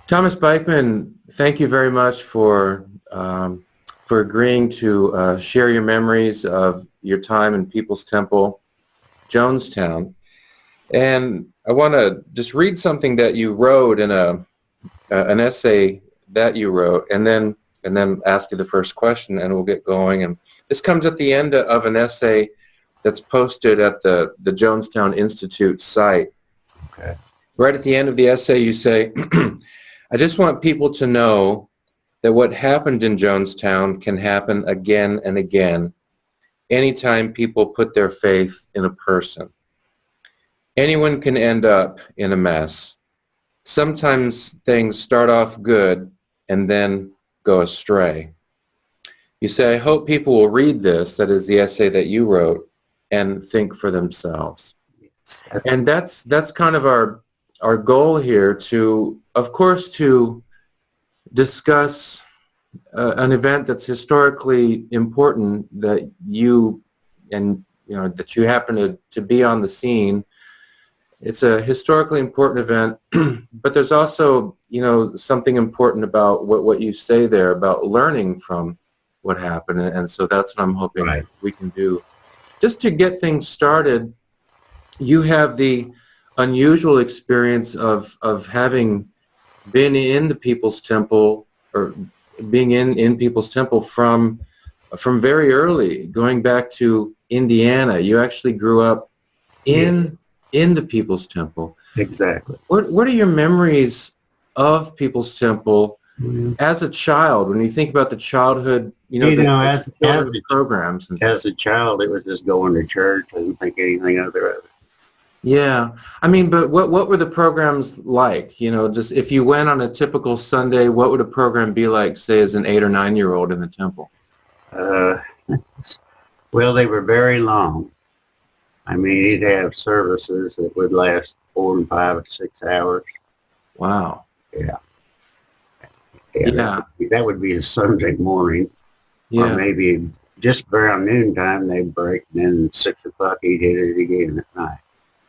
Thomas Beikman, thank you very much for agreeing to share your memories of your time in People's Temple, Jonestown. And I want to just read something that you wrote in an essay that you wrote, and then ask you the first question, and we'll get going. And this comes at the end of an essay that's posted at the Jonestown Institute site. Okay. Right at the end of the essay, you say, I just want people to know that what happened in Jonestown can happen again and again, anytime people put their faith in a person. Anyone can end up in a mess. Sometimes things start off good and then go astray. You say, I hope people will read this, that is the essay that you wrote, and think for themselves. And that's kind of our goal here, to, of course, to discuss an event that's historically important, that you that you happen to be on the scene. It's a historically important event, but there's also, something important about what you say there about learning from what happened. And so that's what I'm hoping we can do. Just to get things started, you have the unusual experience of having been in the People's Temple, or being in People's Temple from very early, going back to Indiana. You actually grew up in the People's Temple. Exactly. What are your memories of People's Temple as a child, when you think about the childhood, As programs? as a child, it was just going to church. I didn't think anything other of it. Yeah. I mean, but what were the programs like? Just if you went on a typical Sunday, what would a program be like, say, as an 8 or 9-year-old in the temple? Well, they were very long. I mean, he'd have services that would last 4 and 5 or 6 hours. Wow. Yeah. Yeah. That would be a Sunday morning. Yeah. Or maybe just around noontime they'd break, and then 6 o'clock he'd hit it again at night.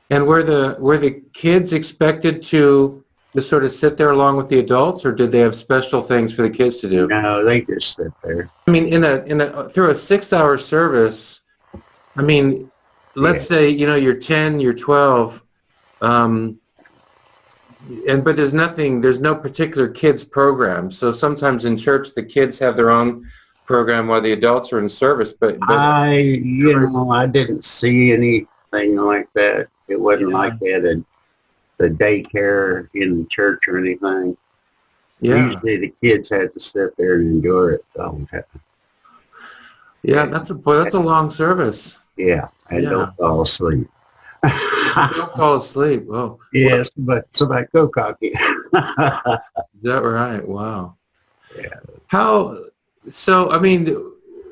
And were the kids expected to sort of sit there along with the adults, or did they have special things for the kids to do? No, they just sit there. I mean, through a 6-hour service, I mean, let's say, you're 10, you're 12, but there's no particular kids program. So sometimes in church, the kids have their own program while the adults are in service. But I didn't see anything like that. It wasn't like they had the daycare in the church or anything. Yeah. Usually the kids had to sit there and enjoy it all the time. Yeah, that's a long service. Yeah, and don't fall asleep. Don't fall asleep. Oh. Yes, but somebody go cocky. Is that right? Wow. Yeah. So, I mean,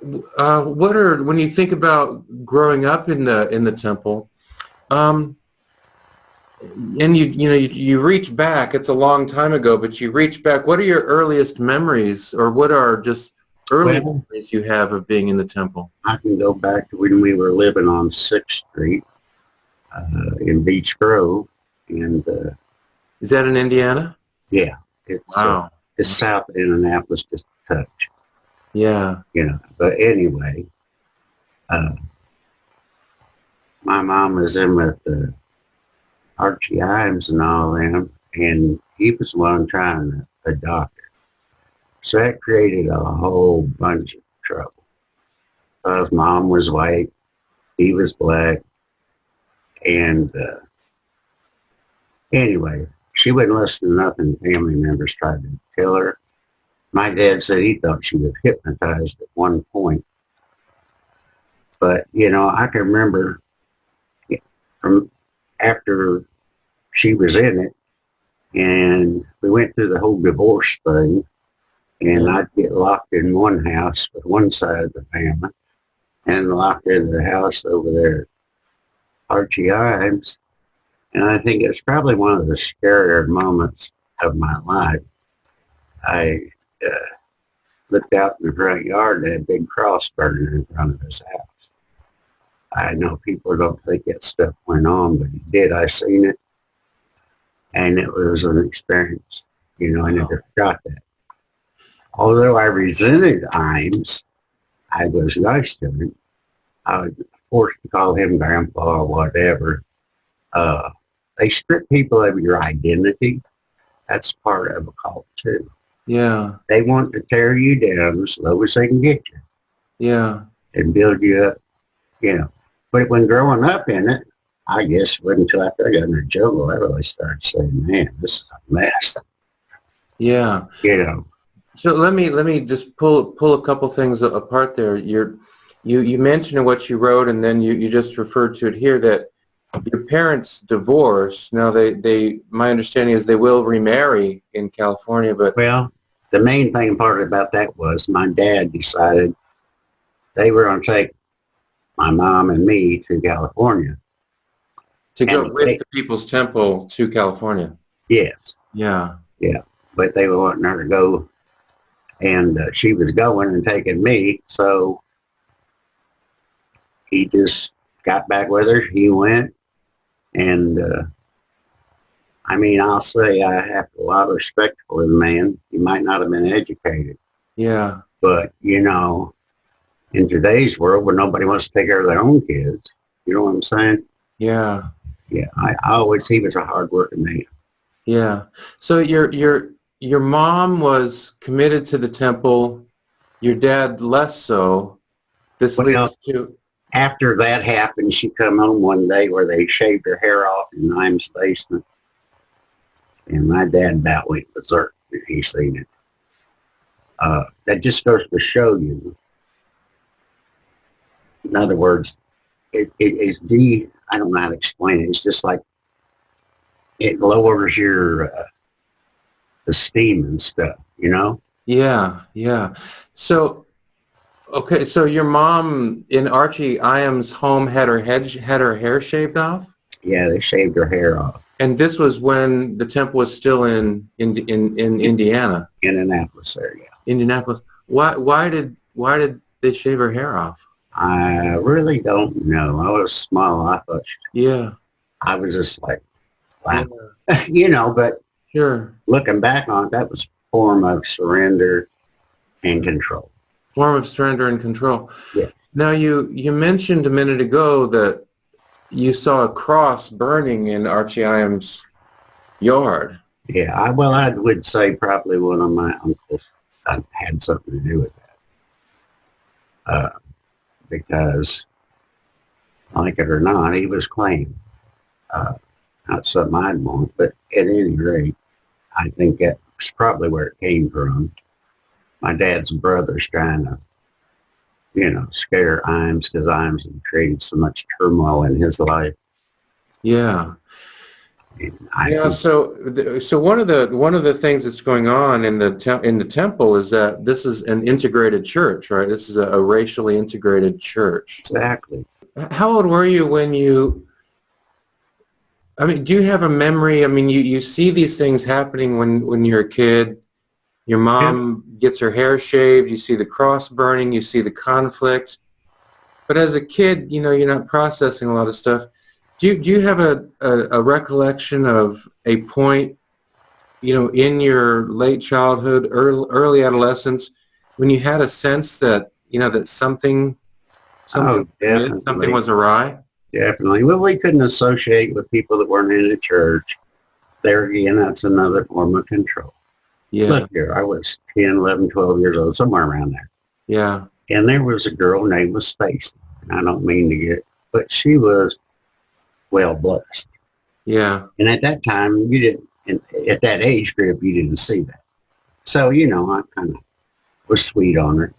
when you think about growing up in the temple, and you reach back, it's a long time ago, but you reach back, what are your earliest memories, or what are just early memories you have of being in the temple? I can go back to when we were living on 6th Street in Beach Grove. And is that in Indiana? Yeah. It's south of Indianapolis, just a touch. Yeah. But anyway, my mom was in with Archie Imes and all them, and he was the one trying to adopt her. So that created a whole bunch of trouble. His mom was white, he was black, and anyway, she wouldn't listen to nothing family members tried to tell her. My dad said he thought she was hypnotized at one point. But, I can remember from after she was in it, and we went through the whole divorce thing, and I'd get locked in one house with one side of the family, and locked in the house over there, Archie Imes. And I think it's probably one of the scarier moments of my life. I looked out in the front yard and had a big cross burning in front of his house. I know people don't think that stuff went on, but it did. I seen it, and it was an experience. I never got that. Although I resented Imes, I was nice to him. I was forced to call him grandpa or whatever. They strip people of your identity. That's part of a cult too. Yeah. They want to tear you down as low as they can get you. Yeah. And build you up, But when growing up in it, I guess it wasn't until after I got in the jungle I really started saying, man, this is a mess. Yeah. So let me just pull a couple things apart there. You mentioned what you wrote, and then you just referred to it here, that your parents divorced. Now my understanding is they will remarry in California, but well, the main thing part about that was my dad decided they were going to take my mom and me to California. To go with the People's Temple to California. Yes. Yeah. Yeah. But they were wanting her to go, and she was going and taking me, so he just got back with her. He went, and I'll say I have a lot of respect for the man. He might not have been educated. Yeah. But, in today's world where nobody wants to take care of their own kids, you know what I'm saying? Yeah. Yeah, he was a hard-working man. Yeah. So your mom was committed to the temple, your dad less so. This leads to... After that happened, she come home one day where they shaved her hair off in Nimes' basement. And my dad about went berserk when he seen it. That just goes to show you. In other words, I don't know how to explain it. It's just like it lowers your esteem and stuff, Yeah, yeah. So, okay, so your mom in Archie Iam's home had her hair shaved off? Yeah, they shaved her hair off. And this was when the temple was still in Indiana. Indianapolis area. Indianapolis. Why did they shave her hair off? I really don't know. I was small. I thought. Yeah. I was just like, wow. Yeah. But sure. Looking back on it, that was a form of surrender and control. Form of surrender and control. Yeah. Now you mentioned a minute ago that you saw a cross burning in Archie Iam's yard. Yeah. I would say probably one of my uncles had something to do with that. Because, like it or not, he was claimed. Not something I'd want, but at any rate, I think that's probably where it came from. My dad's brother's trying to, scare Imes because Imes had created so much turmoil in his life. Yeah. So one of the things that's going on in the temple is that this is an integrated church, right? This is a racially integrated church. Exactly. How old were you when do you have a memory? You see these things happening when you're a kid. Your mom gets her hair shaved. You see the cross burning. You see the conflict. But as a kid, you're not processing a lot of stuff. Do you have a recollection of a point, in your late childhood, early adolescence, when you had a sense that, that something was awry? Definitely. Well, we couldn't associate with people that weren't in the church. There again, that's another form of control. Yeah. Look here, I was 10, 11, 12 years old, somewhere around there. Yeah. And there was a girl named Stacy. And I don't mean to get, but she was well blessed. Yeah. And at that time, at that age group, you didn't see that. So, I kind of was sweet on her.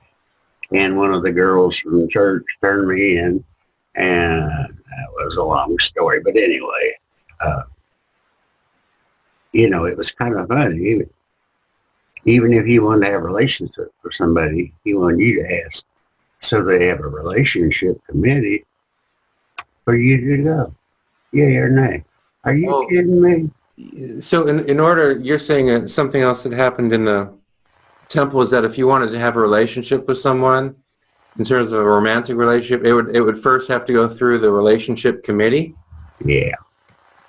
And one of the girls from the church turned me in, and that was a long story. But anyway, it was kind of funny. Even if you wanted to have a relationship with somebody, he wanted you to ask. So they have a relationship committee for you to go. Yeah or nay? Are you kidding me? So in order, you're saying something else that happened in the temple is that if you wanted to have a relationship with someone, in terms of a romantic relationship, it would first have to go through the relationship committee? Yeah.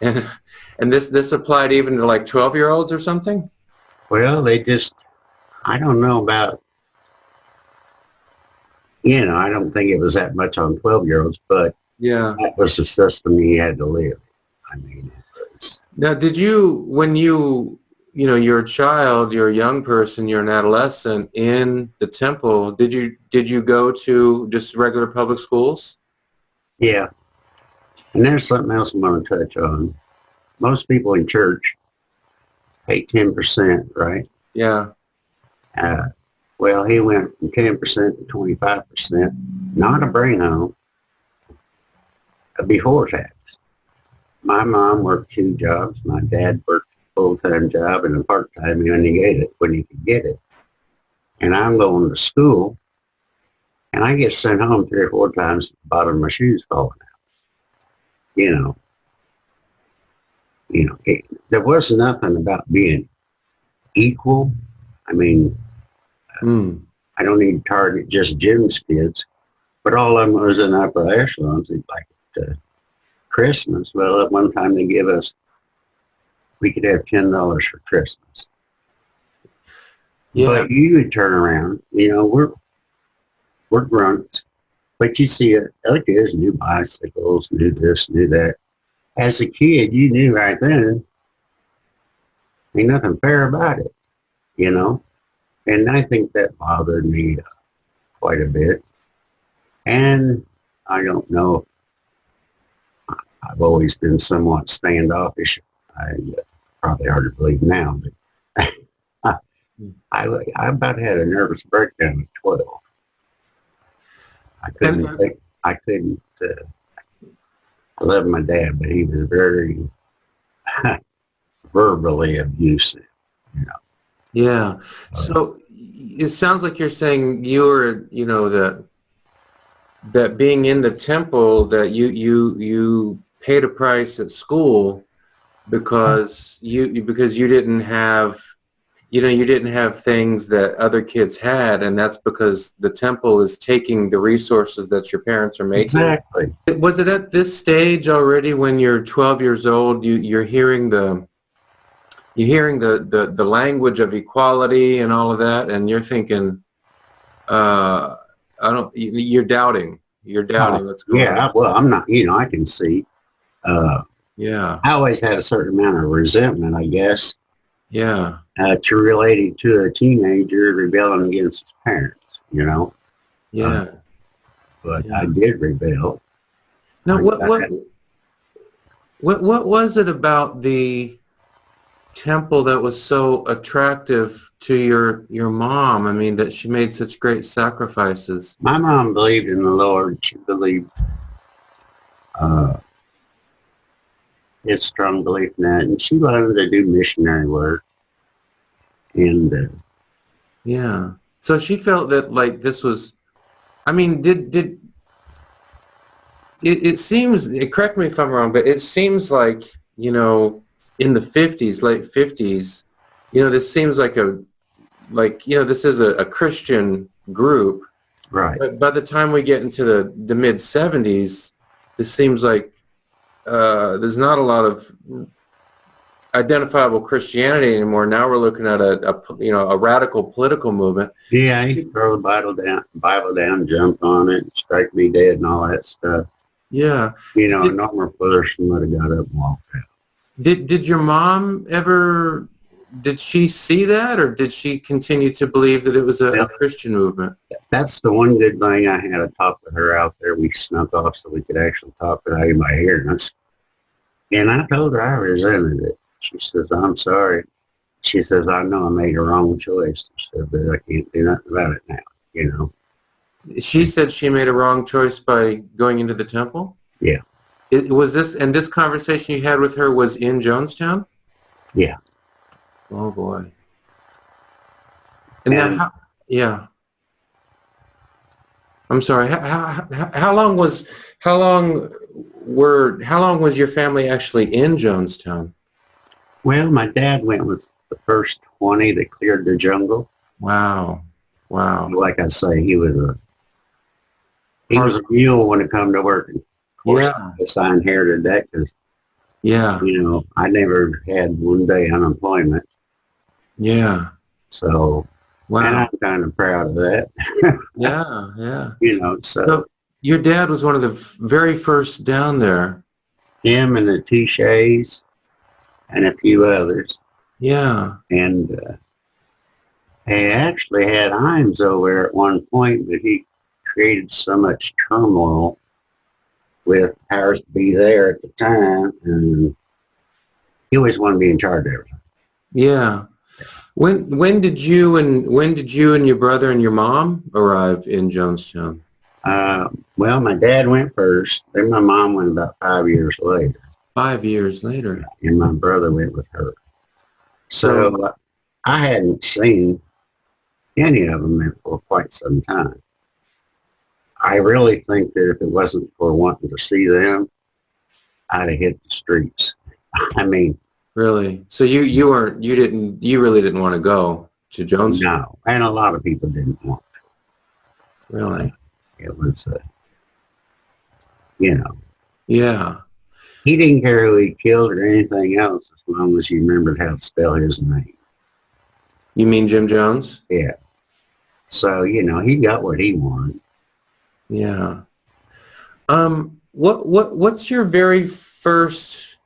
And this applied even to like 12-year-olds or something? Well, I don't know about, I don't think it was that much on 12-year-olds, but Yeah. that was the system you had to live. I mean, it was, Now, did you, when you're a child, you're a young person, you're an adolescent in the temple, did you go to just regular public schools? yeah. And there's something else I'm going to touch on. Most people in church pay 10%, right? Yeah. Uh, well, he went from 10% to 25%, not a bring home, before tax. My mom worked 2 jobs. My dad worked a full-time job and a part-time when he could get it. And I'm going to school, and I get sent home 3 or 4 times at the bottom of my shoes falling out. There was nothing about being equal. I mean, Mm. I don't need to target just Jim's kids, but all of them was in upper echelons. Like Christmas, well, at one time we could have $10 for Christmas. Yeah. But you would turn around, we're grunts, but you see other kids, new bicycles, new this, new that. As a kid, you knew right then, ain't nothing fair about it, And I think that bothered me quite a bit. And I don't know, I've always been somewhat standoffish. Probably hard to believe now, but I about had a nervous breakdown at 12. I couldn't, I love my dad, but he was very verbally abusive, Yeah. So it sounds like you're saying you were, that being in the temple, that you paid a price at school because you didn't have, you didn't have things that other kids had, and that's because the temple is taking the resources that your parents are making. Exactly. Was it at this stage already when you're 12 years old, you're hearing the language of equality and all of that, and you're thinking, you're doubting what's going on. Yeah, well, I'm not, I can see. Yeah. I always had a certain amount of resentment, I guess, Yeah. to relating to a teenager rebelling against his parents, Yeah. But Yeah. I did rebel. Now, what was it about the temple that was so attractive to your mom? I mean, that she made such great sacrifices. My mom believed in the Lord. She believed, had strong belief in that, and she wanted to do missionary work. And Yeah. So she felt that like this was, I mean, did it seems, correct me if I'm wrong, but it seems like, in the 50s, late 50s, this seems like this is a Christian group. right. But by the time we get into the mid 70s, this seems like there's not a lot of identifiable Christianity anymore. Now we're looking at a radical political movement. Yeah, he could throw the Bible down, jump on it, strike me dead, and all that stuff. Yeah. A normal person would have got up and walked out. Did your mom ever? Did she see that, or did she continue to believe that it was a Christian movement? That's the one good thing. I had to talk to her out there. We snuck off so we could actually talk without anybody hearing us. And I told her I resented it. She says, I'm sorry. She says, I know I made a wrong choice. She said, but I can't do nothing about it now, She said she made a wrong choice by going into the temple? Yeah. This conversation you had with her was in Jonestown? Yeah. Oh boy. And now, yeah. I'm sorry. How long was your family actually in Jonestown? Well, my dad went with the first 20 that cleared the jungle. Wow. Like I say, he was a mule when it come to working. Yeah. I inherited that because, Yeah. I never had one day unemployment. Yeah. So, and Wow. I'm kind of proud of that. Yeah. Yeah. So So your dad was one of the very first down there. him and the Touches and a few others. Yeah. And they actually had Himes over there at one point, but he created so much turmoil with powers to be there at the time, and he always wanted to be in charge of everything. Yeah. When did you and your brother and your mom arrive in Jonestown? Well, my dad went first, then my mom went about 5 years later, 5 years later. and my brother went with her. So So I hadn't seen any of them for quite some time. I really think that if it wasn't for wanting to see them, I'd have hit the streets. I mean, really, so you really didn't want to go to Jonestown, no. And a lot of people didn't want to. really? It was, you know, Yeah. he didn't care who he killed or anything else as long as he remembered how to spell his name. You mean Jim Jones? Yeah. So, he got what he wanted. Yeah. What's your very first,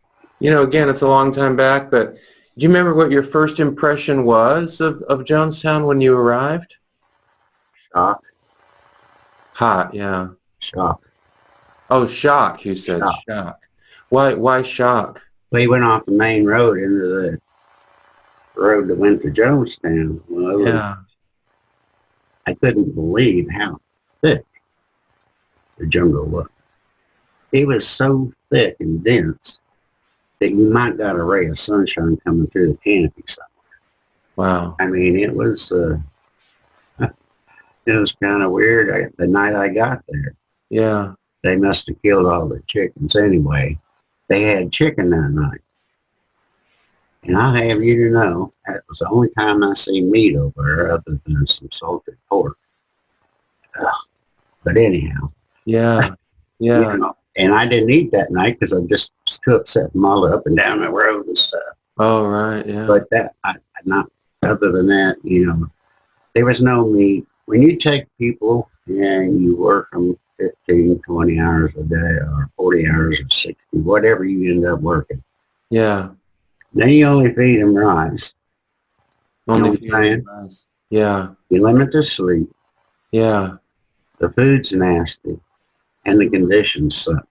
again, it's a long time back, but do you remember what your first impression was of Jonestown when you arrived? Shock. Hot, yeah. Shock. Oh, shock, you said. Shock. Shock. Why shock? We went off the main road into the road that went to Jonestown. Well, Yeah. I couldn't believe how thick the jungle was. It was so thick and dense that you might got a ray of sunshine coming through the canopy somewhere. Wow. I mean, it was kind of weird. The night I got there, Yeah. they must have killed all the chickens anyway. They had chicken that night. And I have you to know, that was the only time I see meat over there other than some salted pork. Ugh. But anyhow, Yeah. Yeah. and I didn't eat that night because I just was too upset and all up and down the road and stuff. Oh, right. Yeah. But not other than that, there was no meat. When you take people and you work them 15, 20 hours a day or 40 hours or 60, whatever you end up working, Yeah. then you only feed them rice. Only what few I'm saying? guys. Yeah. You limit their sleep. Yeah. The food's nasty. And the conditions suck.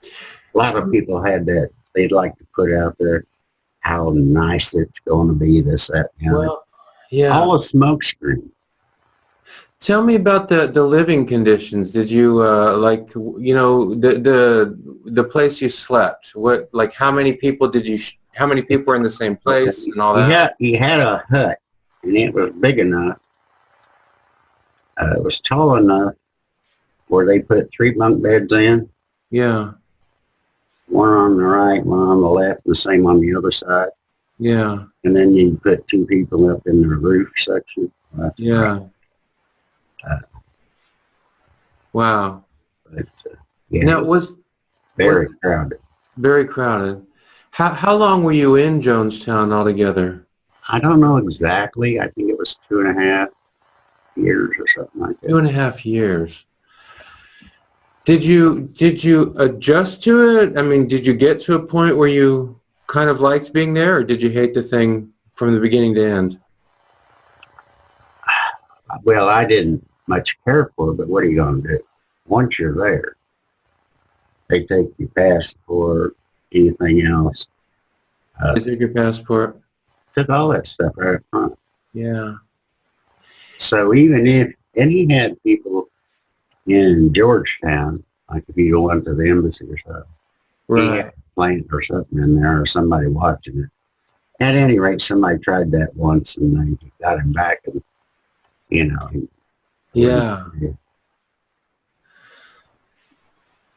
A lot of people had that. They'd like to put out there how nice it's going to be, this, that, and the other. Well, yeah. All a smoke screen. Tell me about the living conditions. Did you the place you slept? What, like, how many people how many people were in the same place and all that? He had a hut, and it was big enough. It was tall enough where they put 3 bunk beds in. Yeah. One on the right, one on the left, and the same on the other side. Yeah. And then you put 2 people up in the roof section. Yeah. Wow. But, yeah, Now, was very crowded. very crowded. How long were you in Jonestown altogether? I don't know exactly. I think it was 2.5 years or something like that. 2.5 years. Did you adjust to it? I mean, did you get to a point where you kind of liked being there, or did you hate the thing from the beginning to end? Well, I didn't much care for it, but what are you going to do? Once you're there, they take your passport, anything else. They took your passport? Took all that stuff right up front. Yeah. So and he had people in Georgetown, like if you go into the embassy or something, he Right. had a plant or something in there or somebody watching it. At any rate, somebody tried that once and they got him back and, Yeah.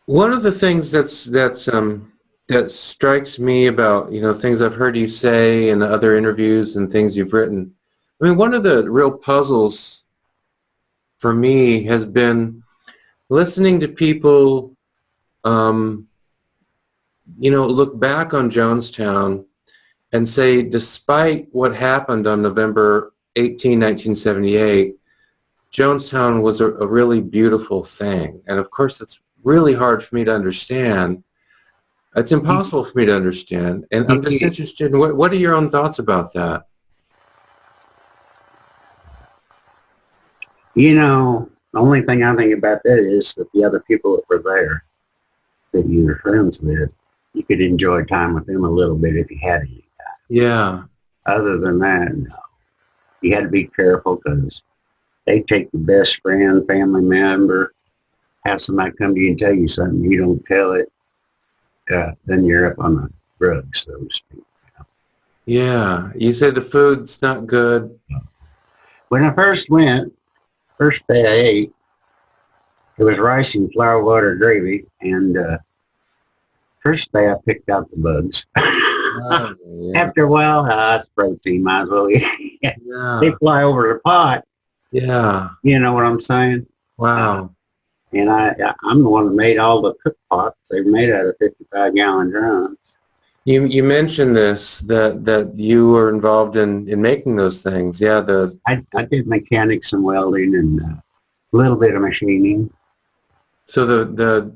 One of the things that strikes me about, things I've heard you say in other interviews and things you've written. I mean, one of the real puzzles for me has been listening to people, look back on Jonestown and say, despite what happened on November 18, 1978, Jonestown was a really beautiful thing. And of course, it's really hard for me to understand. It's impossible for me to understand. And I'm just interested in what are your own thoughts about that? You know, the only thing I think about that is that the other people that were there, that you were friends with, you could enjoy time with them a little bit if you had any time. Yeah. Other than that, no. You had to be careful because they take the best friend, family member, have somebody come to you and tell you something, you don't tell it, then you're up on the drugs, so to speak. Yeah. You said the food's not good. When I first went, first day I ate, it was rice and flour water gravy, and first day I picked out the bugs. Oh, yeah. After a while, it's protein, might as well eat. Yeah. They fly over the pot. Yeah. You know what I'm saying? Wow. And I'm the one that made all the cook pots. They're made out of 55-gallon drums. You mentioned this, that you were involved in making those things. Yeah. I did mechanics and welding and a little bit of machining. So the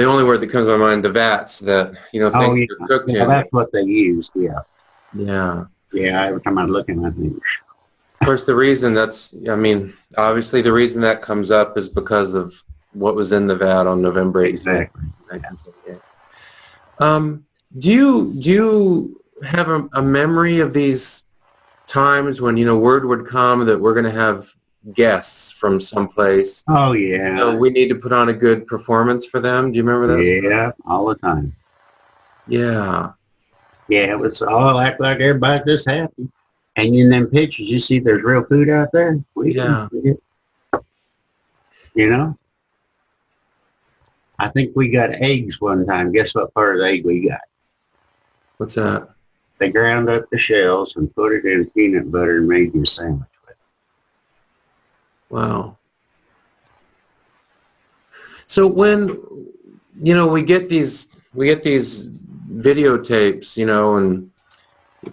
only word that comes to my mind, the vats that, things are cooked in. That's what they used, yeah. Yeah. Yeah, every time I look at it, I think. Of course, obviously the reason that comes up is because of what was in the vat on November 18th, Exactly. 1978. Do you have a memory of these times when, word would come that we're going to have guests from someplace? Oh, yeah. So we need to put on a good performance for them. Do you remember that? Yeah, all the time. Yeah. Yeah, it was all act like everybody's just happy. And in them pictures, you see there's real food out there. Yeah. You know? I think we got eggs one time. Guess what part of the egg we got? What's that? They ground up the shells and put it in peanut butter and made you a sandwich with it. Wow. So when, we get these videotapes, and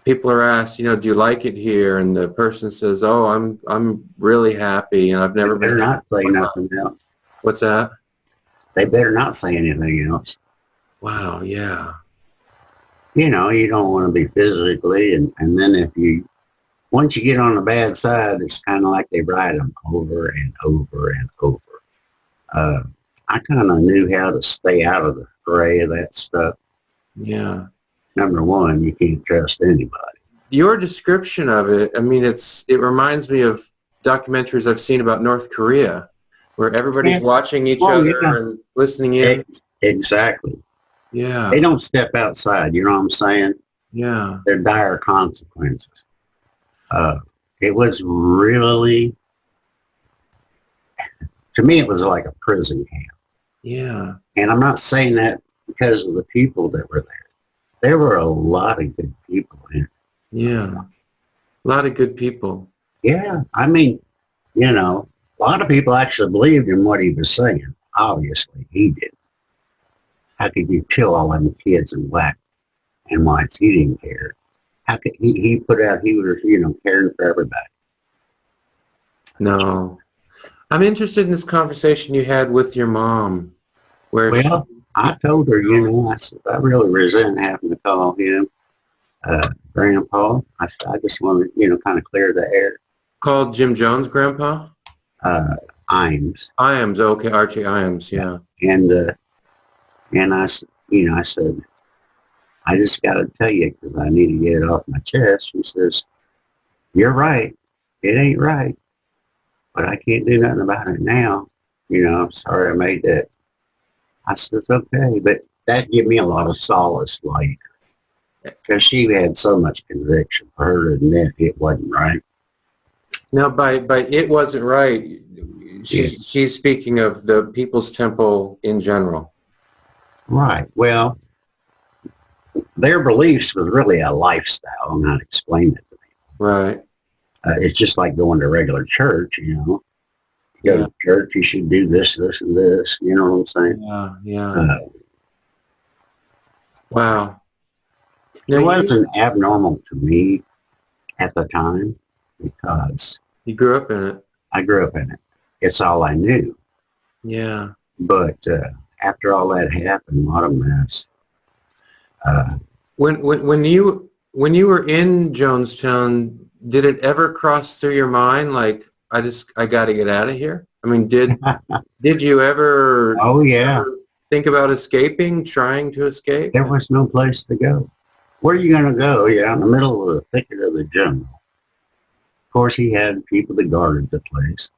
people are asked, do you like it here? And the person says, oh, I'm really happy, and I've never been. They better not say nothing else. What's that? They better not say anything else. Wow, yeah. You don't want to be physically, and then once you get on the bad side, it's kind of like they write them over and over and over. I kind of knew how to stay out of the fray of that stuff. Yeah. Number one, you can't trust anybody. Your description of it, it reminds me of documentaries I've seen about North Korea, where everybody's watching each other and listening in. Exactly. Yeah. They don't step outside, you know what I'm saying? Yeah. They're dire consequences. It was really, to me, it was like a prison camp. Yeah. And I'm not saying that because of the people that were there. There were a lot of good people in. Yeah. A lot of good people. Yeah. A lot of people actually believed in what he was saying. Obviously, he did. How could you kill all them kids in black and whites? He didn't care. How could he put out, he was, caring for everybody. No. I'm interested in this conversation you had with your mom. I told her, I said, I really resent having to call him Grandpa. I said, I just want to, kind of clear the air. Called Jim Jones Grandpa? Iams. Iams, okay, Archie Iams, yeah. And I said, I just got to tell you because I need to get it off my chest. She says, you're right. It ain't right. But I can't do nothing about it now. I'm sorry I made that. I said, okay. But that gave me a lot of solace later. Because she had so much conviction for her to admit it wasn't right. Now, by it wasn't right, she's speaking of the People's Temple in general. Right. Well, their beliefs was really a lifestyle. I'm not explaining it to me. Right. It's just like going to regular church, You go to church, you should do this, this, and this. You know what I'm saying? Yeah, yeah. Wow. It Now wasn't abnormal to me at the time because you grew up in it. I grew up in it. It's all I knew. Yeah. But after all that happened, what a mess. Uh, When you were in Jonestown, did it ever cross through your mind like I got to get out of here? I mean, did you oh, yeah. ever think about escaping, trying to escape? There was no place to go. Where are you going to go? You're out in the middle of the thicket of the jungle. Of course, he had people that guarded the place.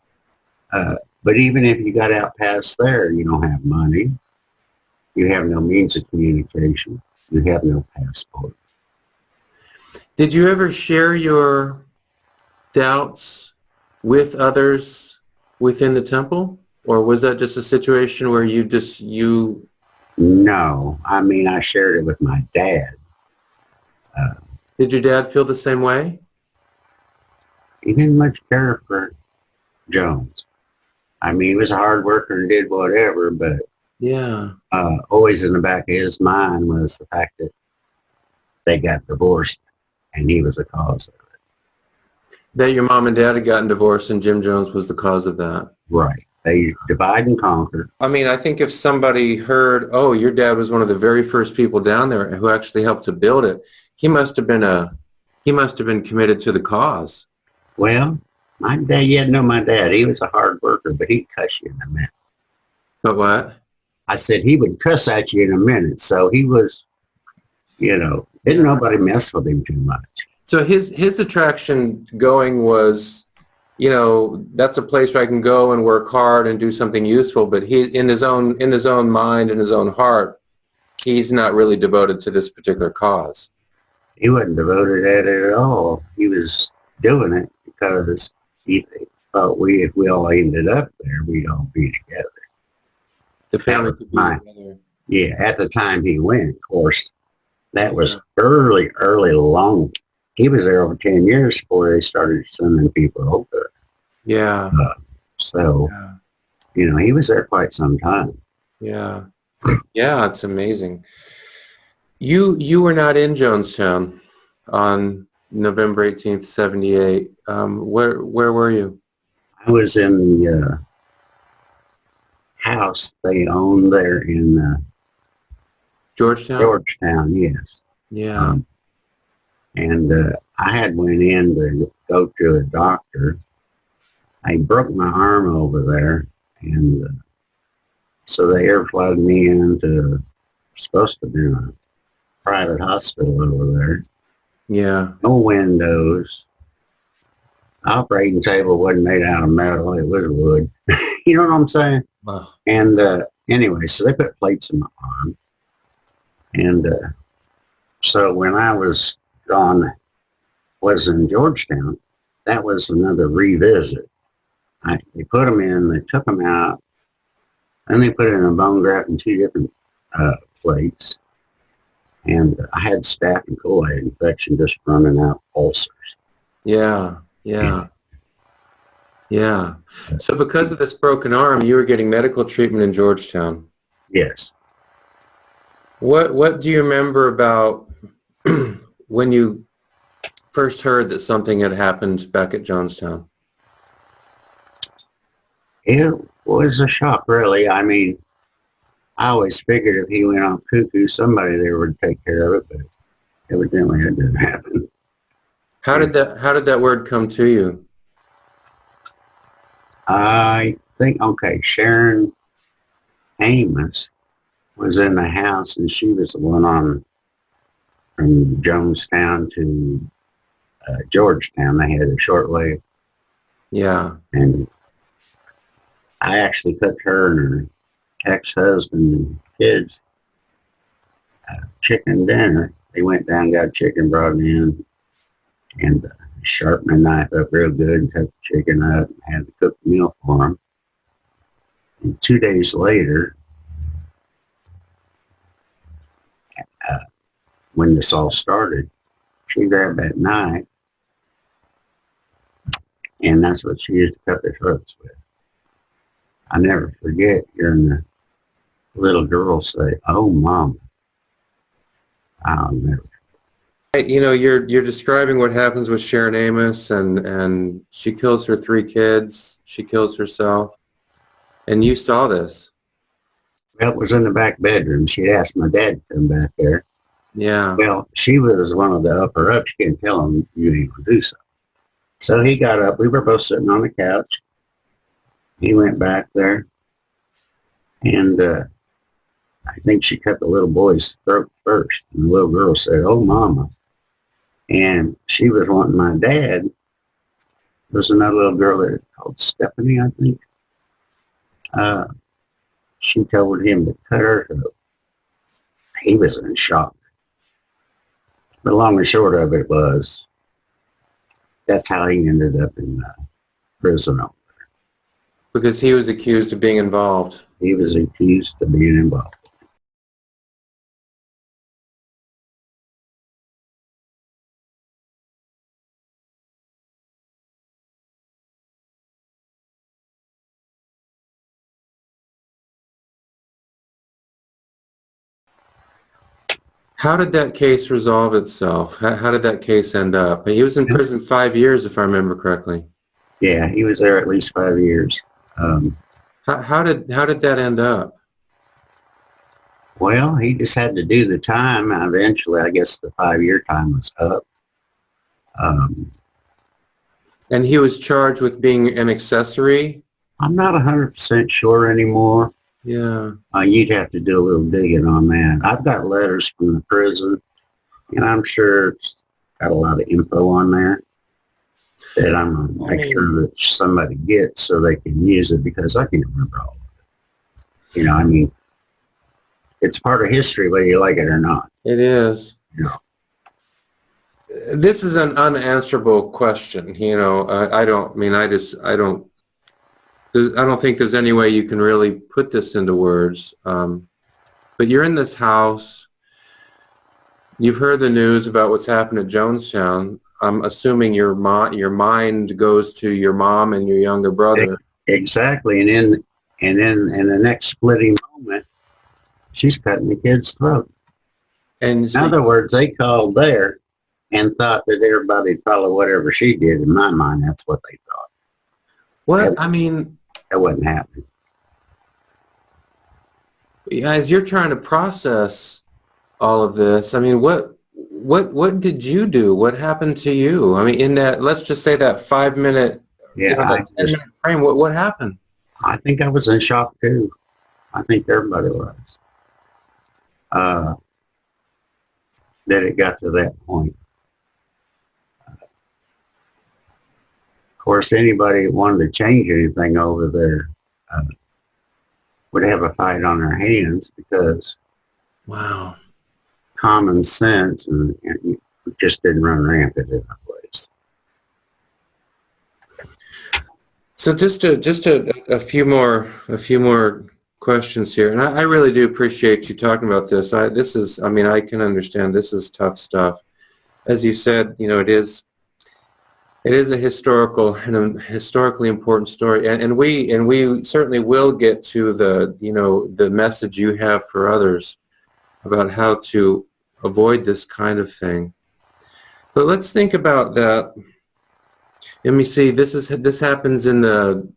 But even if you got out past there, you don't have money. You have no means of communication. You have no passport. Did you ever share your doubts with others within the temple? Or was that just a situation where you No, I mean, I shared it with my dad. did your dad feel the same way? He didn't much care for Jones. I mean, he was a hard worker and did whatever, but Yeah. always in the back of his mind was the fact that they got divorced and he was the cause of it. That your mom and dad had gotten divorced and Jim Jones was the cause of that. Right. They divide and conquer. I mean, I think if somebody heard, oh, your dad was one of the very first people down there who actually helped to build it, he must have been committed to the cause. Well, my dad, you had to know my dad. He was a hard worker, but he'd cuss you in a minute. But what? I said he would cuss at you in a minute. So he was, didn't nobody mess with him too much. So his attraction going was, that's a place where I can go and work hard and do something useful. But he, in his own mind, in his own heart, he's not really devoted to this particular cause. He wasn't devoted at it at all. He was doing it because he thought if we all ended up there, we'd all be together. The family could be together. Yeah, at the time he went, of course, that was early long. He was there over 10 years before they started sending people over. Yeah. He was there quite some time. Yeah. Yeah, it's amazing. You were not in Jonestown on November 18th, 78. Where were you? I was in the house they owned there in Georgetown, yes. Yeah. I had went in to go to a doctor. I broke my arm over there, and so they airflogged me into supposed to be a private hospital over there. Yeah. No windows. Operating table wasn't made out of metal. It was wood. You know what I'm saying? Wow. And anyway, so they put plates in my arm. And so when I was in Georgetown, that was another revisit. They put them in, they took them out, and they put it in a bone graft in 2 different plates. And I had staph and coli infection just running out ulcers. Yeah. So because of this broken arm, you were getting medical treatment in Georgetown. Yes. What do you remember about when you first heard that something had happened back at Jonestown? It was a shock, really. I mean, I always figured if he went off cuckoo, somebody there would take care of it, but evidently it didn't happen. How did that word come to you? I think, Sharon Amos was in the house, and she was the one from Jonestown to Georgetown. They had a short way. Yeah. And I actually cooked her and her ex-husband and kids chicken dinner. They went down, got chicken, brought it in, and sharpened the knife up real good and cut the chicken up and had to cook the meal for them. And 2 days later, when this all started, she grabbed that knife, and that's what she used to cut their throats with. I never forget hearing the little girl say, "Oh, Mom." I'll never. You know, you're describing what happens with Sharon Amos, and she kills her 3 kids. She kills herself, and you saw this. Well, it was in the back bedroom. She asked my dad to come back there. Yeah. Well, she was one of the upper ups. She didn't tell him you need to do so. So he got up. We were both sitting on the couch. He went back there, and I think she cut the little boy's throat first. And the little girl said, "Oh, Mama." And she was wanting my dad. There was another little girl there called Stephanie, I think. She told him to cut her throat. He was in shock. The long and short of it was, that's how he ended up in prison. Because he was accused of being involved. He was accused of being involved. How did that case resolve itself? How did that case end up? He was in prison 5 years, if I remember correctly. Yeah, he was there at least 5 years. How did that end up? Well, he just had to do the time. Eventually, I guess the 5-year time was up. And he was charged with being an accessory? I'm not 100% sure anymore. Yeah. You'd have to do a little digging on that. I've got letters from the prison, and I'm sure it's got a lot of info on there that I'm going to make sure that somebody gets so they can use it, because I can't remember all of it. You know, I mean, it's part of history whether you like it or not. It is. You know. This is an unanswerable question. You know, I don't think there's any way you can really put this into words. But you're in this house. You've heard the news about what's happened at Jonestown. I'm assuming your mind goes to your mom and your younger brother. Exactly. And in the next splitting moment, she's cutting the kid's throat. And in other words, they called there and thought that everybody'd follow whatever she did. In my mind, that's what they thought. What? I mean, that wasn't happening. As you're trying to process all of this, I mean, what did you do? What happened to you? I mean, in that, let's just say that 5 minute, that 10-minute frame, what happened? I think I was in shock too. I think everybody was. That it got to that point. Of course, anybody that wanted to change anything over there would have a fight on their hands, because wow, common sense and just didn't run rampant in the place. So just a few more questions here, and I really do appreciate you talking about this. I mean, I can understand this is tough stuff. As you said, you know, it is a historically important story, and we certainly will get to the message you have for others about how to avoid this kind of thing. But let's think about that. Let me see. This happens in the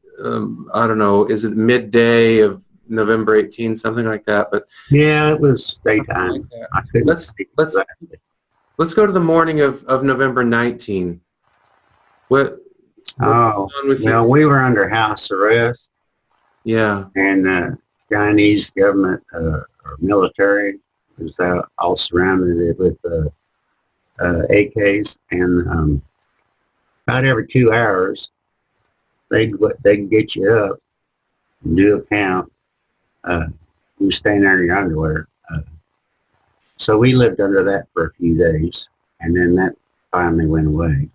I don't know. Is it midday of November 18th, something like that? But yeah, it was daytime. Like let's go to the morning of November 19th. What we were under house arrest. Yeah. And the Guyanese government or military was all surrounded it with AKs, and about every 2 hours they'd get you up and do a count. You stand there in your underwear. So we lived under that for a few days, and then that finally went away.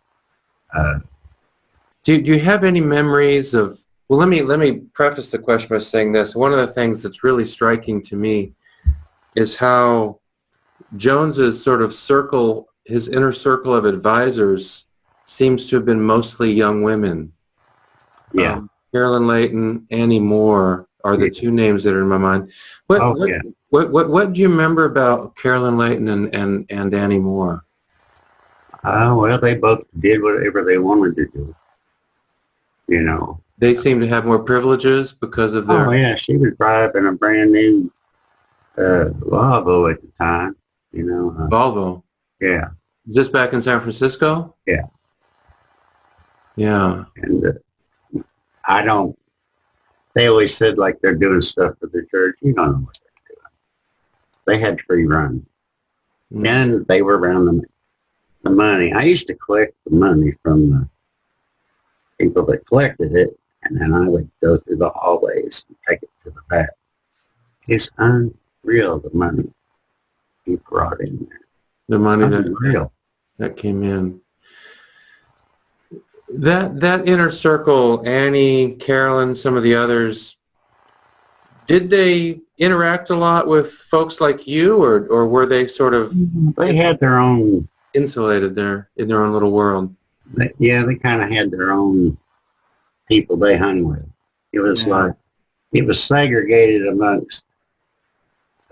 Do you have any memories of? Well, let me preface the question by saying this. One of the things that's really striking to me is how Jones's sort of circle, his inner circle of advisors, seems to have been mostly young women. Yeah. Carolyn Layton, Annie Moore are the two names that are in my mind. What What do you remember about Carolyn Layton and Annie Moore? Well, they both did whatever they wanted to do. You know. They seem to have more privileges because of their... Oh, yeah, she was driving a brand new Volvo at the time, you know. Volvo. Yeah. Is this back in San Francisco? Yeah. Yeah. And they always said like they're doing stuff for the church. You don't know what they're doing. They had free run. Mm. And they were around the money. I used to collect the money from the people that collected it, and then I would go through the hallways and take it to the back. It's unreal, the money he brought in there. The money Unreal. that came in. That inner circle, Annie, Carolyn, some of the others, did they interact a lot with folks like you, or were they sort of... They had their own... insulated there in their own little world? They kind of had their own people they hung with. It was like, it was segregated amongst,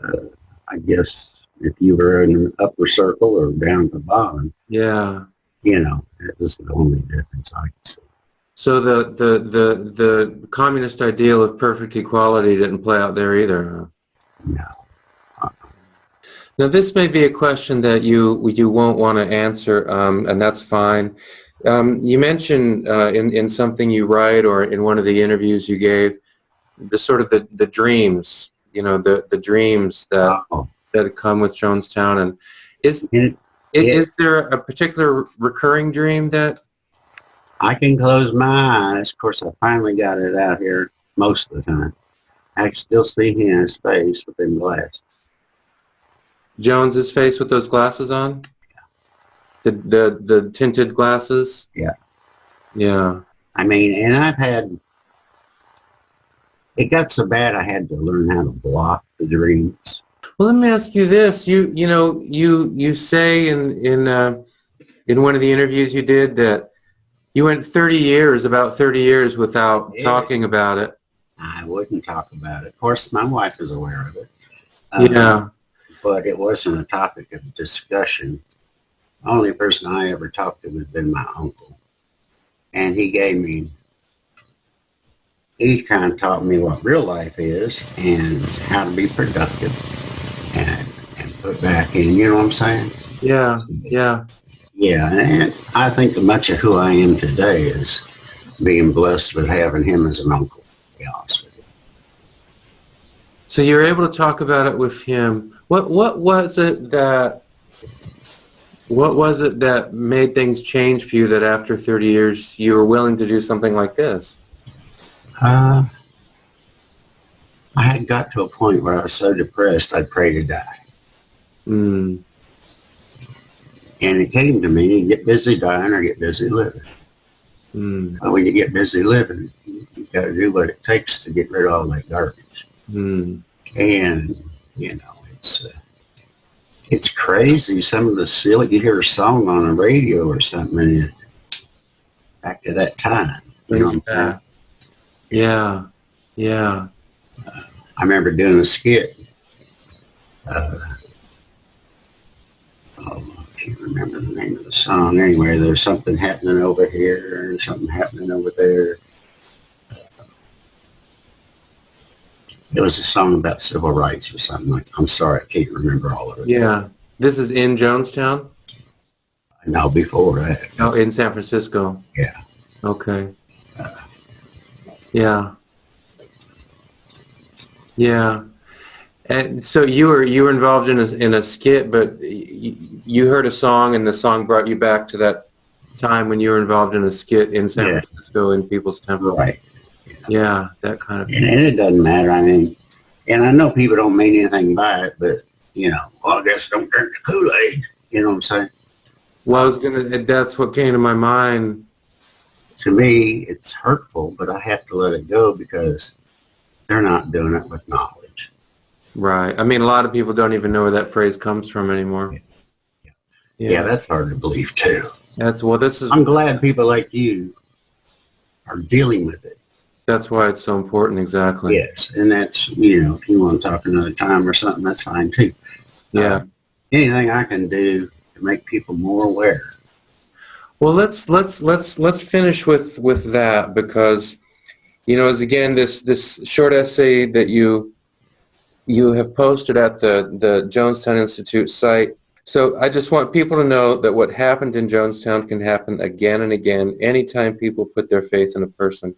I guess, if you were in an upper circle or down at the bottom. Yeah. You know, that was the only difference I could see. So the communist ideal of perfect equality didn't play out there either, huh? No. Now, this may be a question that you won't want to answer, and that's fine. You mentioned in something you write or in one of the interviews you gave, the sort of the dreams, you know, the dreams that come with Jonestown. And is there a particular recurring dream that... I can close my eyes. Of course, I finally got it out here most of the time. I can still see his face with them glasses. Jones's face with those glasses on? The tinted glasses? Yeah. Yeah. I mean, and it got so bad I had to learn how to block the dreams. Well, let me ask you this. You say in one of the interviews you did that you went about 30 years without talking about it. I wouldn't talk about it. Of course, my wife is aware of it. Yeah. But it wasn't a topic of discussion. The only person I ever talked to has been my uncle. And he kind of taught me what real life is and how to be productive and put back in, you know what I'm saying? Yeah, yeah. Yeah, and I think much of who I am today is being blessed with having him as an uncle, to be honest with you. So you were able to talk about it with him. What was it that made things change for you that after 30 years you were willing to do something like this? I had got to a point where I was so depressed I'd pray to die. Mm. And it came to me, you get busy dying or get busy living. Mm. And when you get busy living, you got to do what it takes to get rid of all that garbage. Mm. And, you know, it's crazy. Some of the silly, you hear a song on the radio or something, and back to that time. You know what I'm saying? Yeah, yeah. I remember doing a skit. I can't remember the name of the song. Anyway, there's something happening over here and something happening over there. It was a song about civil rights or something like that. I'm sorry, I can't remember all of it. Yeah. This is in Jonestown? No, before that. Oh, in San Francisco. Yeah. Okay. Yeah. Yeah. And so you were involved in a skit, but you heard a song, and the song brought you back to that time when you were involved in a skit in San Francisco in People's Temple. Right. Yeah, that kind of thing. And it doesn't matter. I mean, and I know people don't mean anything by it, but, you know, well, I guess don't drink the Kool-Aid. You know what I'm saying? Well, that's what came to my mind. To me, it's hurtful, but I have to let it go because they're not doing it with knowledge. Right. I mean, a lot of people don't even know where that phrase comes from anymore. Yeah, that's hard to believe too. I'm glad people like you are dealing with it. That's why it's so important, exactly. Yes, and that's, if you want to talk another time or something, that's fine too. Yeah. Anything I can do to make people more aware. Well, let's finish with that, because as again this short essay that you have posted at the Jonestown Institute site. So I just want people to know that what happened in Jonestown can happen again and again. Anytime people put their faith in a person,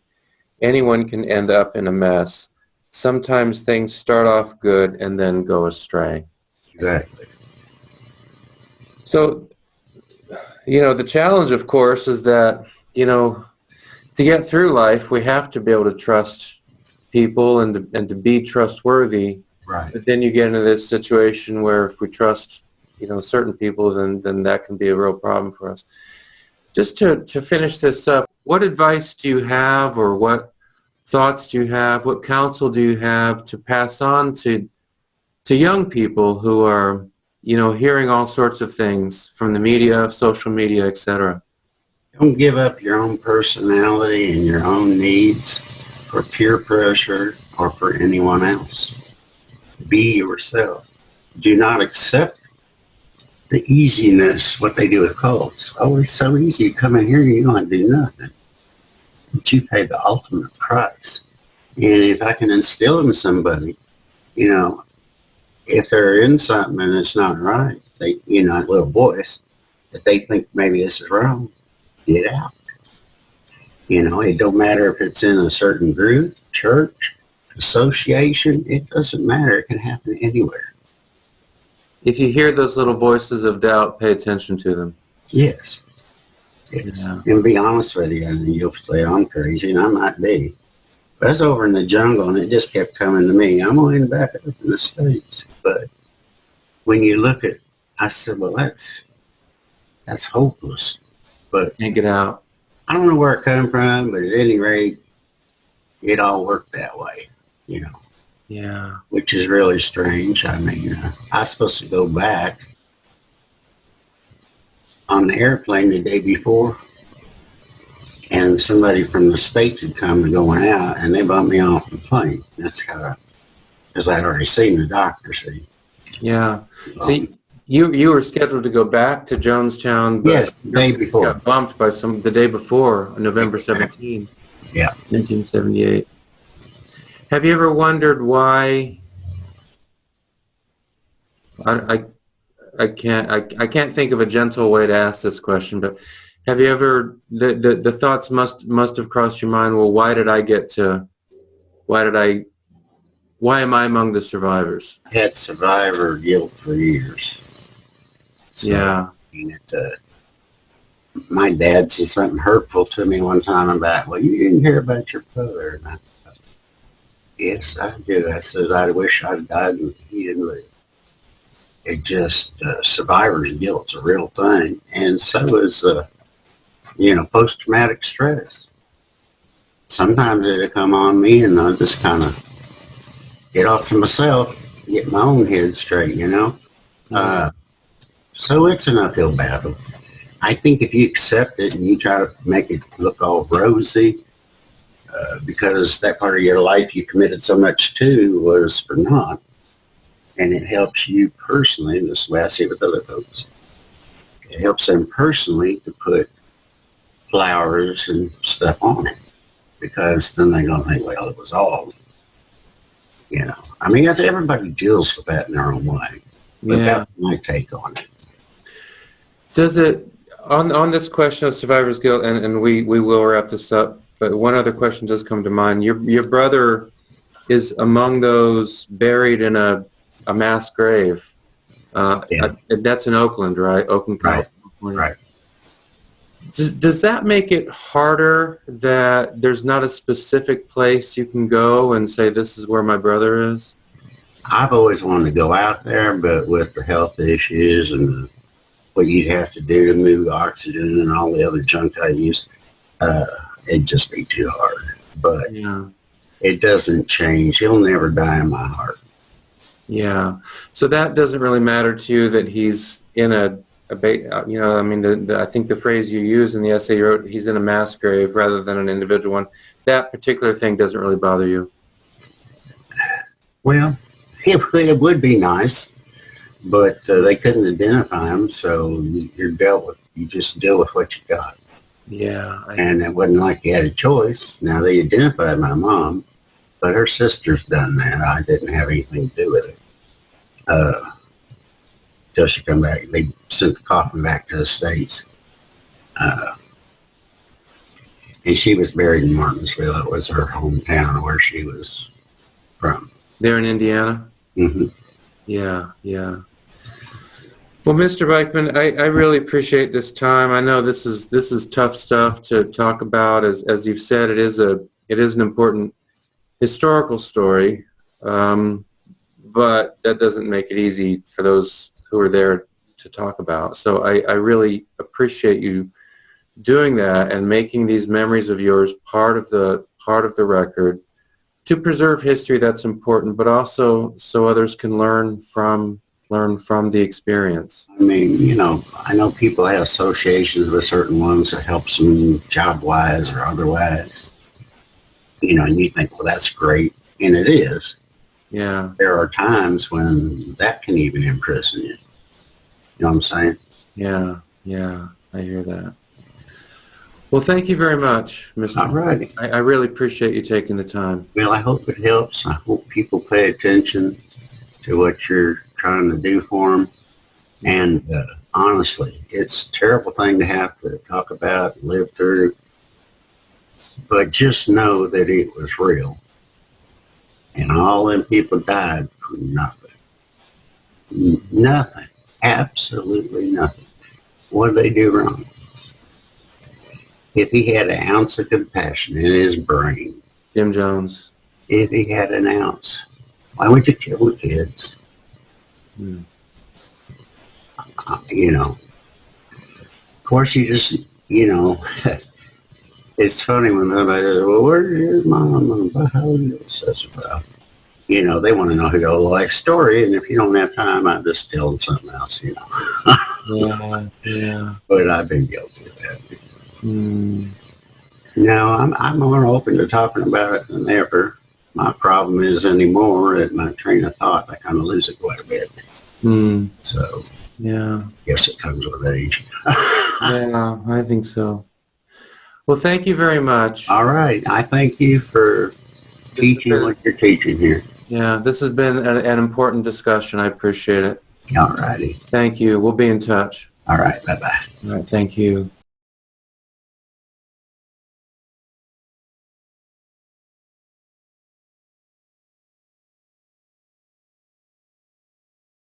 anyone can end up in a mess. Sometimes things start off good and then go astray. Exactly. So, the challenge, of course, is that, to get through life, we have to be able to trust people and to be trustworthy. Right. But then you get into this situation where if we trust, certain people, then that can be a real problem for us. Just to finish this up, what advice do you have, or what thoughts do you have, what counsel do you have to pass on to young people who are, hearing all sorts of things from the media, social media, etc.? Don't give up your own personality and your own needs for peer pressure or for anyone else. Be yourself. Do not accept the easiness, what they do with cults. Oh, it's so easy. You come in here and you don't do nothing. But you pay the ultimate price. And if I can instill in somebody, if they're in something and it's not right, they, a little voice, that they think maybe this is wrong, get out. It don't matter if it's in a certain group, church, association, it doesn't matter. It can happen anywhere. If you hear those little voices of doubt, pay attention to them. Yes. Yeah. And be honest with you, and you'll say I'm crazy, and I might be. But I was over in the jungle, and it just kept coming to me. I'm only back up in the States. But when you look at, I said, well, that's hopeless. But can't get out. I don't know where it come from, but at any rate, it all worked that way, Yeah. Which is really strange. I mean, I was supposed to go back on the airplane the day before, and somebody from the States had come going out, and they bumped me off the plane. That's how, because I'd already seen the doctor, see. Yeah. So you were scheduled to go back to Jonestown, but yes, the day before. Got bumped by the day before, November 17, yeah, 1978. Have you ever wondered why? I can't think of a gentle way to ask this question, but have you ever the thoughts must have crossed your mind? Well, why am I among the survivors? I had survivor guilt for years. So, yeah. My dad said something hurtful to me one time about, well, you didn't hear about your father. And I said, yes, I do. I said, I wish I'd died and he didn't live. It just, survivor's guilt's a real thing. And so is, post-traumatic stress. Sometimes it'll come on me and I'll just kind of get off to myself, get my own head straight, So it's an uphill battle. I think if you accept it and you try to make it look all rosy, because that part of your life you committed so much to was for naught, and it helps you personally, and this is the way I see it with other folks, it helps them personally to put flowers and stuff on it, because then they're going to think, well, it was all, I mean, everybody deals with that in their own way, but that's my take on it. Does it, on this question of survivor's guilt, and we will wrap this up, but one other question does come to mind. Your brother is among those buried in a mass grave. That's in Oakland, right? Oakland, California. Right. Does that make it harder that there's not a specific place you can go and say, this is where my brother is? I've always wanted to go out there, but with the health issues and what you'd have to do to move oxygen and all the other junk I use, it'd just be too hard. But it doesn't change. He'll never die in my heart. Yeah. So that doesn't really matter to you that he's in a you know, I mean, I think the phrase you use in the essay you wrote, he's in a mass grave rather than an individual one. That particular thing doesn't really bother you. Well, it would be nice, but they couldn't identify him, so you just deal with what you got. Yeah. And it wasn't like you had a choice. Now, they identified my mom, but her sister's done that. I didn't have anything to do with it. Till she come back, they sent the coffin back to the States. And she was buried in Martinsville. It was her hometown where she was from. There in Indiana? Mm-hmm. Yeah, yeah. Well, Mr. Beikman, I really appreciate this time. I know this is tough stuff to talk about. As you've said, it is an important historical story, but that doesn't make it easy for those who are there to talk about. So I really appreciate you doing that and making these memories of yours part of the record to preserve history. That's important, but also so others can learn from the experience. I mean, you know, I know people have associations with certain ones that helps them job-wise or otherwise. You know, and you think, well, that's great, and it is. Yeah. There are times when that can even imprison you. You know what I'm saying? Yeah, yeah, I hear that. Well, thank you very much, Mr. All righty. I really appreciate you taking the time. Well, I hope it helps. I hope people pay attention to what you're trying to do for them. And honestly, it's a terrible thing to have to talk about, live through. But just know that it was real. And all them people died for nothing. Nothing. Absolutely nothing. What did they do wrong? If he had an ounce of compassion in his brain, Jim Jones. if he had an ounce, why would you kill the kids? You know, of course you just, you know, it's funny when somebody says, well, where's your mom? How old is this? Well, you know, they want to know the whole life story, and if you don't have time, I just tell them something else, you know. Yeah, yeah. But I've been guilty of that. No, I'm more open to talking about it than ever. My problem is anymore at my train of thought, I kind of lose it quite a bit. So, yeah. I guess it comes with age. Yeah, I think so. Well, thank you very much. All right. I thank you for teaching what you're teaching here. Yeah, this has been an important discussion. I appreciate it. All righty. Thank you. We'll be in touch. All right. Bye-bye. All right, thank you.